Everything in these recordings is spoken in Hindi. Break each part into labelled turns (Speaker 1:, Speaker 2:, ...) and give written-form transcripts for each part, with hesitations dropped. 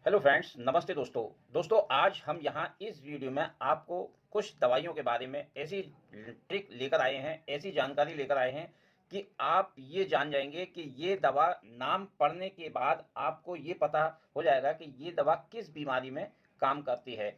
Speaker 1: हेलो फ्रेंड्स, नमस्ते दोस्तों आज हम यहाँ इस वीडियो में आपको कुछ दवाइयों के बारे में ऐसी ट्रिक लेकर आए हैं, ऐसी जानकारी लेकर आए हैं कि आप ये जान जाएंगे कि ये दवा नाम पढ़ने के बाद आपको ये पता हो जाएगा कि ये दवा किस बीमारी में काम करती है।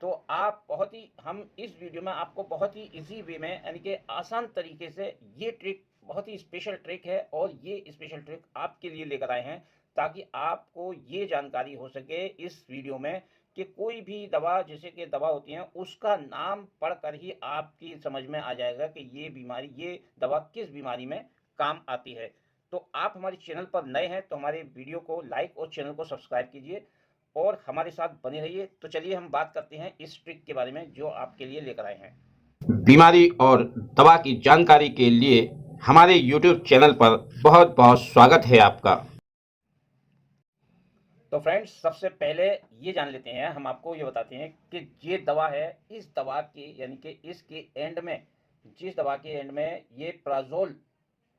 Speaker 1: तो आप बहुत ही हम इस वीडियो में आपको बहुत ही इजी वे में यानी कि आसान तरीके से ये ट्रिक बहुत ही स्पेशल ट्रिक है और ये स्पेशल ट्रिक आपके लिए लेकर आए हैं ताकि आपको ये जानकारी हो सके इस वीडियो में कि कोई भी दवा जैसे कि दवा होती है उसका नाम पढ़कर ही आपकी समझ में आ जाएगा कि ये दवा किस बीमारी में काम आती है। तो आप हमारे चैनल पर नए हैं तो हमारे वीडियो को लाइक और चैनल को सब्सक्राइब कीजिए और हमारे साथ बने रहिए। तो चलिए हम बात करते हैं इस ट्रिक के बारे में जो आपके लिए लेकर आए हैं।
Speaker 2: बीमारी और दवा की जानकारी के लिए हमारे YouTube चैनल पर बहुत बहुत स्वागत है आपका।
Speaker 1: तो फ्रेंड्स, सबसे पहले ये जान लेते हैं, हम आपको ये बताते हैं कि ये दवा है, इस दवा के यानी कि इसके एंड में, जिस दवा के एंड में ये प्राजोल,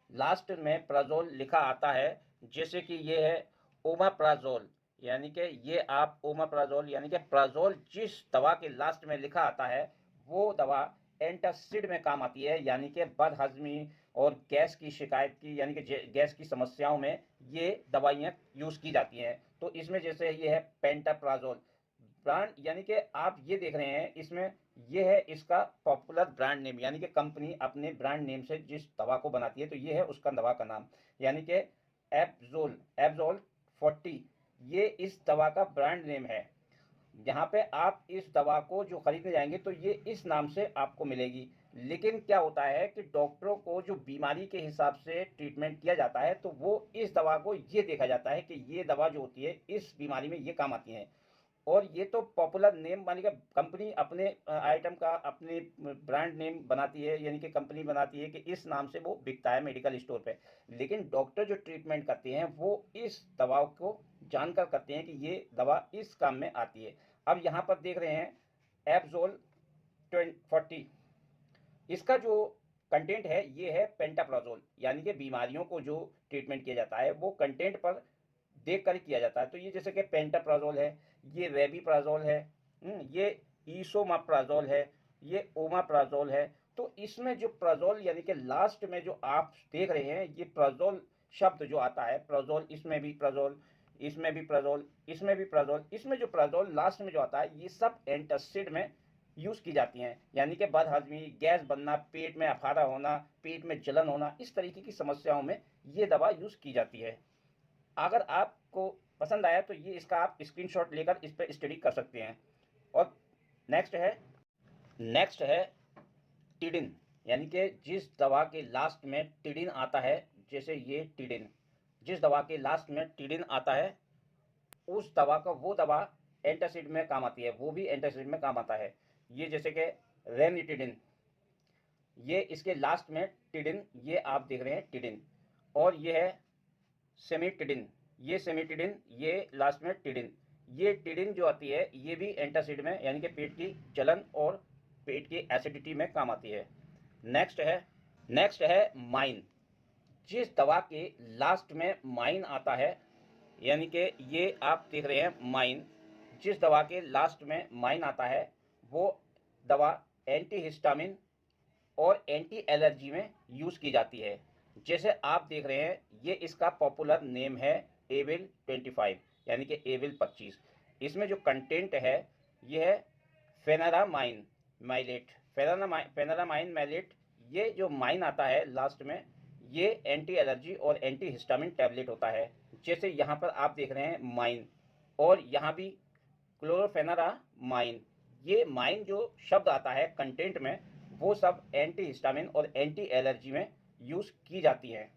Speaker 1: लास्ट में प्राजोल लिखा आता है, जैसे कि ये है ओमाप्राजोल, यानी कि ये आप ओमाप्राजोल यानी कि प्राजोल जिस दवा के लास्ट में लिखा आता है वो दवा एंटासिड में काम आती है, यानी कि बदहजमी और गैस की शिकायत की यानी कि गैस की समस्याओं में ये दवाइयाँ यूज़ की जाती हैं। तो इसमें जैसे ये है पेंटाप्राजोल ब्रांड, यानी कि आप ये देख रहे हैं इसमें ये है इसका पॉपुलर ब्रांड नेम, यानी कि कंपनी अपने ब्रांड नेम से जिस दवा को बनाती है तो ये है उसका दवा का नाम, यानी कि एब्जोल एब्जोल 40 ये इस दवा का ब्रांड नेम है। यहाँ पे आप इस दवा को जो खरीदने जाएंगे तो ये इस नाम से आपको मिलेगी। लेकिन क्या होता है कि डॉक्टरों को जो बीमारी के हिसाब से ट्रीटमेंट किया जाता है तो वो इस दवा को ये देखा जाता है कि ये दवा जो होती है इस बीमारी में ये काम आती है। और ये तो पॉपुलर नेम मानी कि कंपनी अपने आइटम का अपने ब्रांड नेम बनाती है, यानी कि कंपनी बनाती है कि इस नाम से वो बिकता है मेडिकल स्टोर पे। लेकिन डॉक्टर जो ट्रीटमेंट करते हैं वो इस दवा को जानकर करते हैं कि ये दवा इस काम में आती है। अब यहाँ पर देख रहे हैं एब्जोल 40, इसका जो कंटेंट है ये है पेंटाप्राजोल, यानी कि बीमारियों को जो ट्रीटमेंट किया जाता है वो कंटेंट पर देख कर किया जाता है। तो ये जैसे कि पेंटाप्राजोल है, ये रेबीप्राजोल है, ये ईसोमाप्राजोल है, ये ओमाप्राजोल है। तो इसमें जो प्राजोल यानी कि लास्ट में जो आप देख रहे हैं ये प्राजोल शब्द जो आता है, प्राजोल इसमें भी प्राजोल, इसमें भी प्राजोल, इसमें भी प्राजोल, इसमें जो प्राजोल लास्ट में जो आता है ये सब एंटासिड में यूज़ की जाती हैं, यानी कि बदहजमी, गैस बनना, पेट में अफारा होना, पेट में जलन होना, इस तरीके की समस्याओं में ये दवा यूज़ की जाती है। अगर आपको पसंद आया तो ये इसका आप स्क्रीनशॉट लेकर इस पर स्टडी कर सकते हैं। और नेक्स्ट है टिडिन, यानी कि जिस दवा के लास्ट में टिडिन आता है, जैसे ये टिडिन, जिस दवा के लास्ट में टिडिन आता है उस दवा का वो दवा एंटासिड में काम आती है, वो भी एंटासिड में काम आता है। ये जैसे कि रेनिटिडिन, ये इसके लास्ट में टिडिन, ये आप देख रहे हैं टिडिन। और ये है सेमिटिडिन, ये सेमिटिडिन, ये लास्ट में टिडिन। ये टिडिन जो आती है ये भी एंटासिड में यानी कि पेट की जलन और पेट की एसिडिटी में काम आती है। नेक्स्ट है माइन, जिस दवा के लास्ट में माइन आता है, यानी कि ये आप देख रहे हैं माइन, जिस दवा के लास्ट में माइन आता है वो दवा एंटीहिस्टामिन और एंटी एलर्जी में यूज़ की जाती है। जैसे आप देख रहे हैं ये इसका पॉपुलर नेम है एविल 25, यानी कि एविल 25। इसमें जो कंटेंट है ये है फेनारामाइन माइलेट, फेनारामाइन माइलेट। ये जो माइन आता है लास्ट में ये एंटी एलर्जी और एंटी हिस्टामिन टैबलेट होता है। जैसे यहाँ पर आप देख रहे हैं माइन और यहाँ भी क्लोरोफेनारामाइन, ये माइन जो शब्द आता है कंटेंट में वो सब एंटी हिस्टामिन और एंटी एलर्जी में यूज़ की जाती है।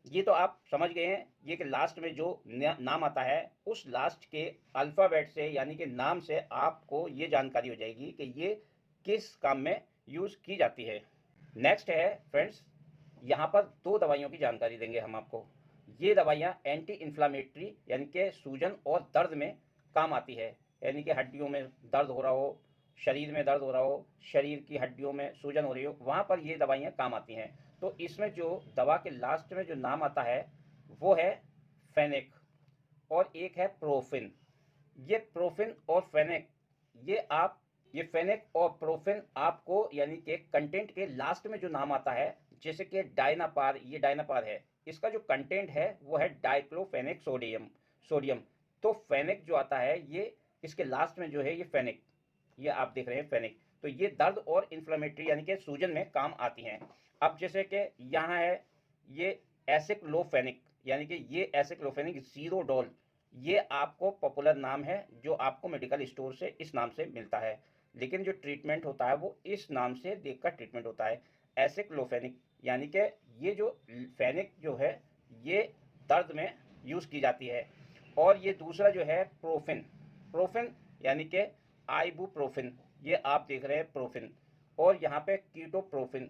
Speaker 1: ये तो आप समझ गए हैं, ये कि लास्ट में जो नाम आता है उस लास्ट के अल्फ़ाबेट से यानी कि नाम से आपको ये जानकारी हो जाएगी कि ये किस काम में यूज़ की जाती है। नेक्स्ट है फ्रेंड्स, यहाँ पर दो दवाइयों की जानकारी देंगे हम आपको। ये दवाइयाँ एंटी इन्फ्लामेटरी यानी कि सूजन और दर्द में काम आती है, यानी कि हड्डियों में दर्द हो रहा हो, शरीर में दर्द हो रहा हो, शरीर की हड्डियों में सूजन हो रही हो, वहाँ पर ये दवाइयाँ काम आती हैं। तो इसमें जो दवा के लास्ट में जो नाम आता है वो है फेनेक। और एक है प्रोफिन। ये प्रोफिन और फेनेक, ये फेनेक और प्रोफिन आपको यानी कि कंटेंट के लास्ट में जो नाम आता है, जैसे कि डायनापार, ये डायनापार है, इसका जो कंटेंट है वो है डाइक्लोफेनेक सोडियम। तो फेनेक जो आता है ये इसके लास्ट में जो है ये फेनेक, ये आप देख रहे हैं फेनेक। तो ये दर्द और इन्फ्लेमेटरी यानी कि सूजन में काम आती हैं। अब जैसे कि यहाँ है ये एसिक्लोफेनिक, यानी कि ये एसिक्लोफेनिक जीरोडोल, ये आपको पॉपुलर नाम है जो आपको मेडिकल स्टोर से इस नाम से मिलता है, लेकिन जो ट्रीटमेंट होता है वो इस नाम से देखकर ट्रीटमेंट होता है, एसिक्लोफेनिक। यानी कि ये जो फेनिक जो है ये दर्द में यूज़ की जाती है। और ये दूसरा जो है प्रोफिन यानी कि आइबुप्रोफिन, ये आप देख रहे हैं प्रोफिन। और यहाँ पे कीटोप्रोफिन,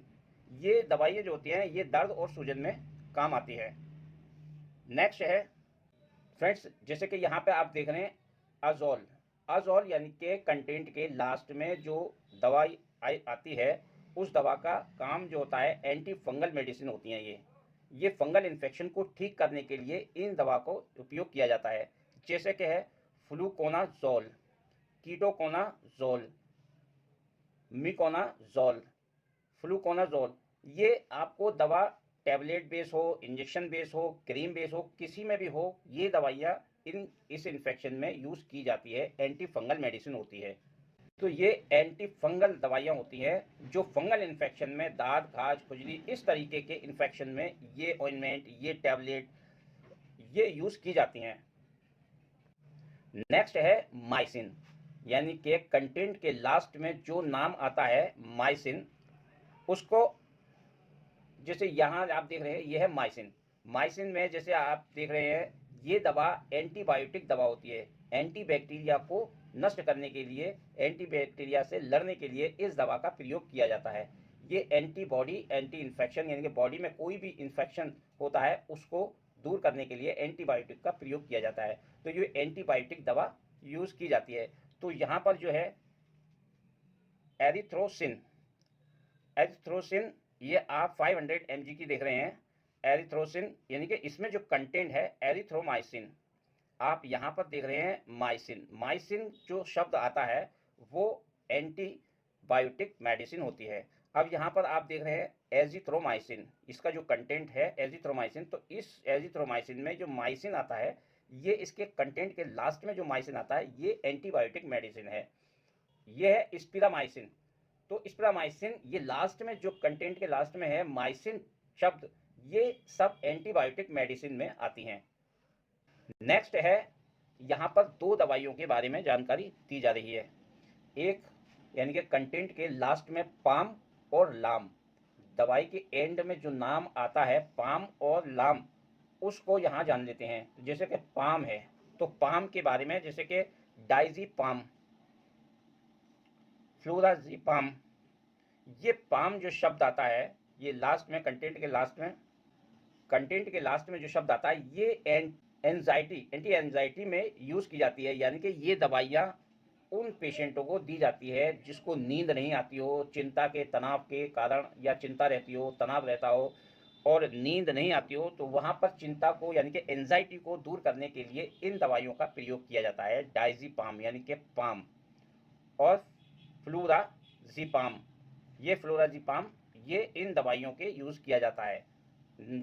Speaker 1: ये दवाइयाँ जो होती हैं ये दर्द और सूजन में काम आती है। नेक्स्ट है फ्रेंड्स, जैसे कि यहाँ पे आप देख रहे हैं अजोल यानी कि कंटेंट के लास्ट में जो दवाई आती है उस दवा का काम जो होता है एंटी फंगल मेडिसिन होती हैं। ये फंगल इन्फेक्शन को ठीक करने के लिए इन दवा को उपयोग किया जाता है, जैसे कि है फ्लूकोनाजोल, कीटोकोनाजोल, मिकोनाजोल, फ्लूकोनाजोल। ये आपको दवा टैबलेट बेस हो, इंजेक्शन बेस हो, क्रीम बेस हो, किसी में भी हो, ये दवाइयाँ इस इन्फेक्शन में यूज़ की जाती है, एंटी फंगल मेडिसिन होती है। तो ये एंटी फंगल दवाइयाँ होती हैं जो फंगल इन्फेक्शन में, दाद, खाज, खुजली, इस तरीके के इन्फेक्शन में ये ऑइंटमेंट, ये टैबलेट ये यूज़ की जाती हैं। नेक्स्ट है माइसिन, यानी कि कंटेंट के लास्ट में जो नाम आता है माइसिन, उसको जैसे यहाँ आप देख रहे हैं ये है माइसिन में जैसे आप देख रहे हैं ये दवा एंटीबायोटिक दवा होती है। एंटीबैक्टीरिया को नष्ट करने के लिए, एंटीबैक्टीरिया से लड़ने के लिए इस दवा का प्रयोग किया जाता है। ये एंटीबॉडी, एंटी इन्फेक्शन यानी कि बॉडी में कोई भी इन्फेक्शन होता है उसको दूर करने के लिए एंटीबायोटिक का प्रयोग किया जाता है। तो ये एंटीबायोटिक दवा यूज़ की जाती है। तो यहाँ पर जो है एरिथ्रोसिन, ये आप 500 mg की देख रहे हैं। एरिथ्रोसिन यानी कि इसमें जो कंटेंट है एरिथ्रोमाइसिन, आप यहाँ पर देख रहे हैं माइसिन जो शब्द आता है वो एंटीबायोटिक मेडिसिन होती है। अब यहाँ पर आप देख रहे हैं एजिथ्रोमाइसिन, इसका जो कंटेंट है एजिथ्रोमाइसिन, तो इस एजिथ्रोमाइसिन में जो माइसिन आता है ये इसके कंटेंट के लास्ट में जो माइसिन आता है ये एंटीबायोटिक मेडिसिन है। ये है स्पिरामाइसिन। तो स्पिरामाइसिन ये लास्ट में जो कंटेंट के लास्ट में है माइसिन शब्द, ये सब एंटीबायोटिक मेडिसिन में आती हैं। नेक्स्ट है यहाँ पर दो दवाइयों के बारे में जानकारी दी जा रही है। एक यानी कि कंटेंट के लास्ट में पाम और लाम, दवाई के एंड में जो नाम आता है पाम और लाम, उसको यहाँ जान लेते हैं। जैसे कि पाम है तो पाम के बारे में जैसे कि डाइजीपाम, फ्लोराजीपाम, ये पाम जो शब्द आता है ये लास्ट में कंटेंट के लास्ट में जो शब्द आता है ये एंटी एंजाइटी में यूज़ की जाती है। यानी कि ये दवाइयाँ उन पेशेंटों को दी जाती है जिसको नींद नहीं आती हो, चिंता के तनाव के कारण या चिंता रहती हो, तनाव रहता हो और नींद नहीं आती हो, तो वहाँ पर चिंता को यानी कि एंजाइटी को दूर करने के लिए इन दवाइयों का प्रयोग किया जाता है। डाइजीपाम यानी कि पाम और फ्लोराजीपाम, ये इन दवाइयों के यूज़ किया जाता है।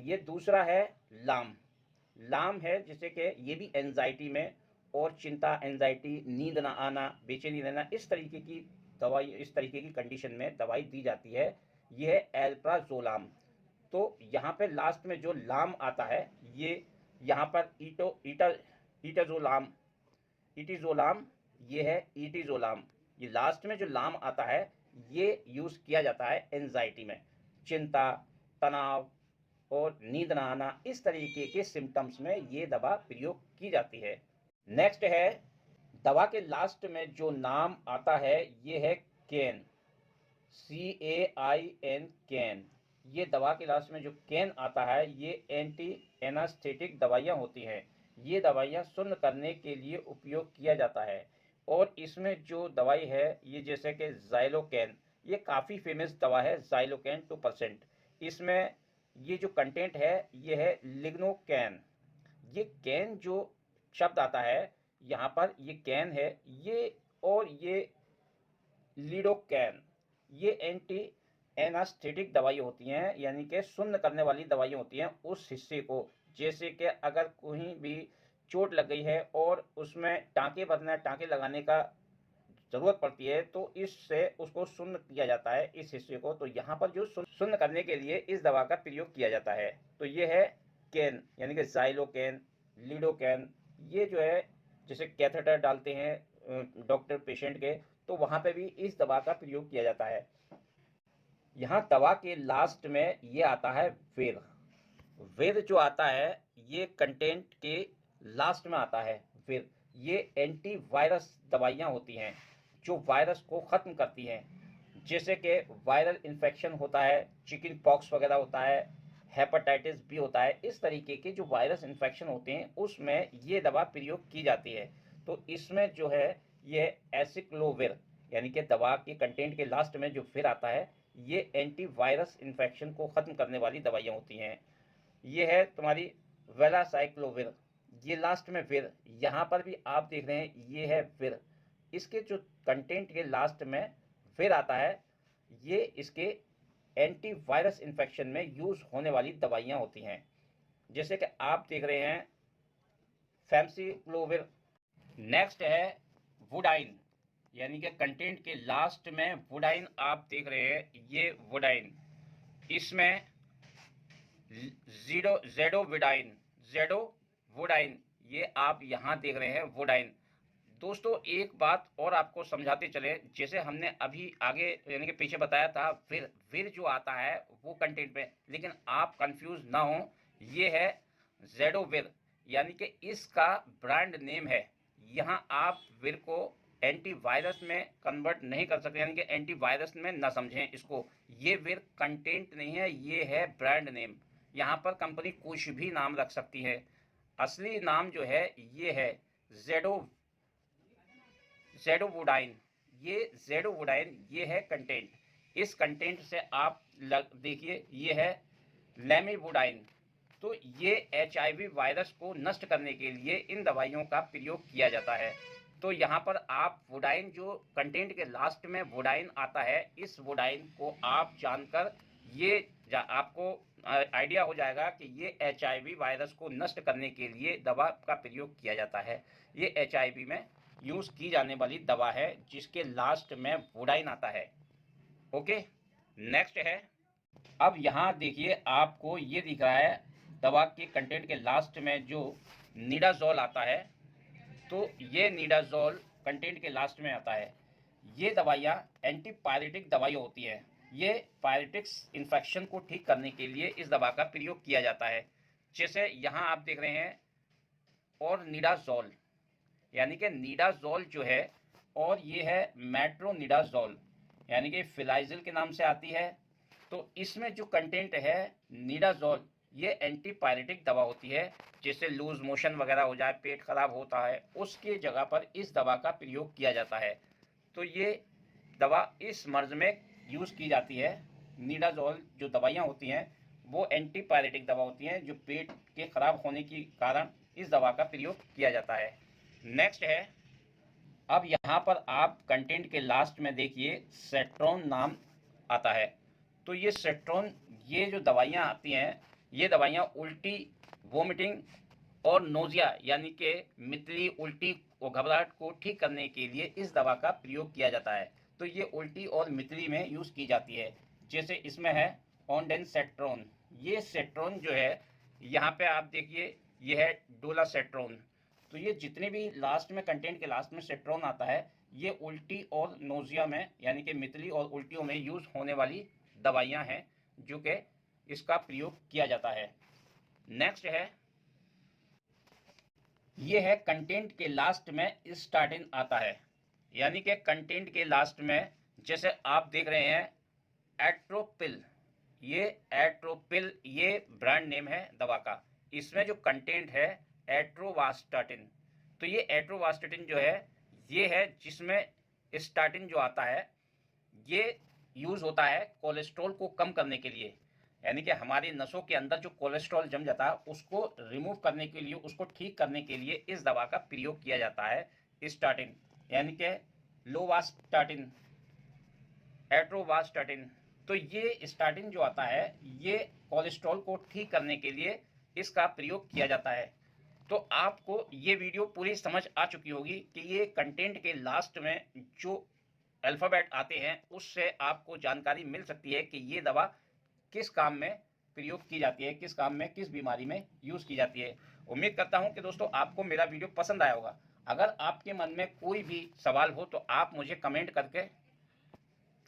Speaker 1: ये दूसरा है लाम है जैसे कि ये भी एंजाइटी में और चिंता, एंजाइटी, नींद ना आना, बेचैनी रहना, इस तरीके की दवाई, इस तरीके की कंडीशन में दवाई दी जाती है। ये है एल्प्राजोलाम। तो यहाँ पे लास्ट में जो लाम आता है ये यहाँ पर इटिजोलाम, ये है इटिजोलाम। ये लास्ट में जो लाम आता है ये यूज़ किया जाता है एंजाइटी में, चिंता, तनाव और नींद ना आना, इस तरीके के सिम्टम्स में ये दवा प्रयोग की जाती है। नेक्स्ट है दवा के लास्ट में जो नाम आता है ये है कैन, CAIN, कैन। ये दवा के लास्ट में जो कैन आता है ये एंटी एनास्थेटिक दवाइयाँ होती हैं। ये दवाइयाँ सुन्न करने के लिए उपयोग किया जाता है। और इसमें जो दवाई है ये जैसे कि ज़ाइलोकैन, ये काफ़ी फेमस दवा है, ज़ाइलोकैन 2%। इसमें ये जो कंटेंट है ये है लिग्नोकैन। ये कैन जो शब्द आता है यहाँ पर, ये कैन है ये, और ये लीडोकैन, ये एंटी एनास्थेटिक दवाई होती हैं, यानी कि सुन्न करने वाली दवाई होती हैं उस हिस्से को। जैसे कि अगर कहीं भी चोट लग गई है और उसमें टाँके भरना, टाँके लगाने का ज़रूरत पड़ती है, तो इससे उसको सुन्न किया जाता है इस हिस्से को। तो यहाँ पर जो सुन्न करने के लिए इस दवा का प्रयोग किया जाता है। तो ये है कैन, यानी कि ज़ाइलोकैन, लीडोकैन। ये जो है जैसे कैथेटर डालते हैं डॉक्टर पेशेंट के, तो वहाँ पे भी इस दवा का प्रयोग किया जाता है। यहाँ दवा के लास्ट में ये आता है वेर। वेर जो आता है ये कंटेंट के लास्ट में आता है। वेर ये एंटीवायरस दवाइयाँ होती हैं जो वायरस को ख़त्म करती हैं। जैसे कि वायरल इन्फेक्शन होता है, चिकन पॉक्स वगैरह होता है, हेपेटाइटिस बी होता है, इस तरीके के जो वायरस इन्फेक्शन होते हैं उसमें ये दवा प्रयोग की जाती है। तो इसमें जो है ये एसिक्लोविर, यानी कि दवा के कंटेंट के लास्ट में जो फिर आता है, ये एंटीवायरस इन्फेक्शन को ख़त्म करने वाली दवाइयाँ होती हैं। ये है तुम्हारी वेलासाइक्लोविर, ये लास्ट में फिर, यहाँ पर भी आप देख रहे हैं ये है फिर। इसके जो कंटेंट के लास्ट में फिर आता है, ये इसके एंटीवायरस इन्फेक्शन में यूज़ होने वाली दवाइयाँ होती हैं। जैसे कि आप देख रहे हैं फैमसीक्लोविर। नेक्स्ट है वुडाइन, यानी कि कंटेंट के लास्ट में वुडाइन आप देख रहे हैं, ये वुडाइन। इसमें ज़ेडोवुडाइन, ये आप यहाँ देख रहे हैं वुडाइन। दोस्तों एक बात और आपको समझाते चले, जैसे हमने अभी आगे यानी कि पीछे बताया था फिर जो आता है वो कंटेंट में, लेकिन आप कंफ्यूज ना हो, ये है ज़ेडोविर, यानी कि इसका ब्रांड नेम है। यहाँ आप विर को एंटीवायरस में कन्वर्ट नहीं कर सकते, यानी कि एंटीवायरस में ना समझें इसको। ये विर कंटेंट नहीं है, ये है ब्रांड नेम। यहाँ पर कंपनी कुछ भी नाम रख सकती है, असली नाम जो है ये है ज़ेडोवुडाइन। ये ज़ेडोवुडाइन ये है कंटेंट। इस कंटेंट से आप देखिए ये है लेमिवुडाइन। तो ये HIV वायरस को नष्ट करने के लिए इन दवाइयों का प्रयोग किया जाता है। तो यहाँ पर आप वुडाइन जो कंटेंट के लास्ट में वुडाइन आता है, इस वुडाइन को आप जानकर ये आपको आइडिया हो जाएगा कि ये HIV वायरस को नष्ट करने के लिए दवा का प्रयोग किया जाता है। ये HIV में यूज़ की जाने वाली दवा है जिसके लास्ट में वुडाइन आता है। ओके, नेक्स्ट है, अब यहाँ देखिए आपको ये दिख रहा है दवा के कंटेंट के लास्ट में जो निडाज़ोल आता है, तो ये निडाज़ोल कंटेंट के लास्ट में आता है। ये दवाइयाँ एंटीपायरेटिक दवाई होती हैं। ये पायरेटिक्स इन्फेक्शन को ठीक करने के लिए इस दवा का प्रयोग किया जाता है। जैसे यहाँ आप देख रहे हैं और निडाज़ोल, यानी कि निडाज़ोल जो है, और ये है मेट्रोनिडाज़ोल, यानी कि फिलाइजिल के नाम से आती है। तो इसमें जो कंटेंट है निडाज़ोल, ये एंटीपायरेटिक दवा होती है। जैसे लूज मोशन वगैरह हो जाए, पेट खराब होता है, उसके जगह पर इस दवा का प्रयोग किया जाता है। तो ये दवा इस मर्ज में यूज़ की जाती है। निडाज़ोल जो दवाइयाँ होती हैं वो एंटीपायरेटिक दवा होती हैं जो पेट के खराब होने के कारण इस दवा का प्रयोग किया जाता है। नेक्स्ट है, अब यहाँ पर आप कंटेंट के लास्ट में देखिए सेट्रोन नाम आता है। तो ये सेट्रोन, ये जो दवाइयाँ आती हैं, ये दवाइयाँ उल्टी, वोमिटिंग और नोजिया, यानी कि मितली, उल्टी और घबराहट को ठीक करने के लिए इस दवा का प्रयोग किया जाता है। तो ये उल्टी और मितली में यूज़ की जाती है। जैसे इसमें है ऑन्डेनसेट्रोन। ये सेट्रोन जो है, यहाँ पे आप देखिए ये है डोलासेट्रोन। तो ये जितने भी लास्ट में कंटेंट के लास्ट में सेट्रोन आता है, ये उल्टी और नोजिया में, यानी कि मितली और उल्टियों में यूज़ होने वाली दवाइयाँ हैं जो कि इसका प्रयोग किया जाता है। नेक्स्ट है, ये है कंटेंट के लास्ट में स्टाटिन आता है, यानी कि कंटेंट के लास्ट में, जैसे आप देख रहे हैं एट्रोपिल, ये एट्रोपिल ये ब्रांड नेम है दवा का। इसमें जो कंटेंट है एट्रोवास्टाटिन। तो ये एट्रोवास्टाटिन जो है, ये है जिसमें स्टाटिन जो आता है, ये यूज़ होता है कोलेस्ट्रॉल को कम करने के लिए। यानी कि हमारी नसों के अंदर जो कोलेस्ट्रॉल जम जाता है उसको रिमूव करने के लिए, उसको ठीक करने के लिए इस दवा का प्रयोग किया जाता है, स्टाटिन, यानी कि लोवास्टाटिन, एट्रोवास्टाटिन। तो ये स्टाटिन जो आता है ये कोलेस्ट्रॉल को ठीक करने के लिए इसका प्रयोग किया जाता है। तो आपको ये वीडियो पूरी समझ आ चुकी होगी कि ये कंटेंट के लास्ट में जो अल्फ़ाबेट आते हैं उससे आपको जानकारी मिल सकती है कि ये दवा किस काम में प्रयोग की जाती है, किस काम में, किस बीमारी में यूज़ की जाती है। उम्मीद करता हूं कि दोस्तों आपको मेरा वीडियो पसंद आया होगा। अगर आपके मन में कोई भी सवाल हो तो आप मुझे कमेंट करके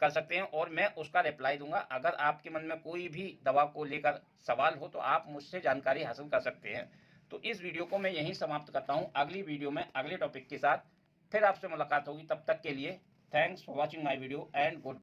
Speaker 1: कर सकते हैं और मैं उसका रिप्लाई दूंगा। अगर आपके मन में कोई भी दवा को लेकर सवाल हो तो आप मुझसे जानकारी हासिल कर सकते हैं। तो इस वीडियो को मैं यहीं समाप्त करता हूं। अगली वीडियो में अगले टॉपिक के साथ फिर आपसे मुलाकात होगी। तब तक के लिए thanks for watching my video and good.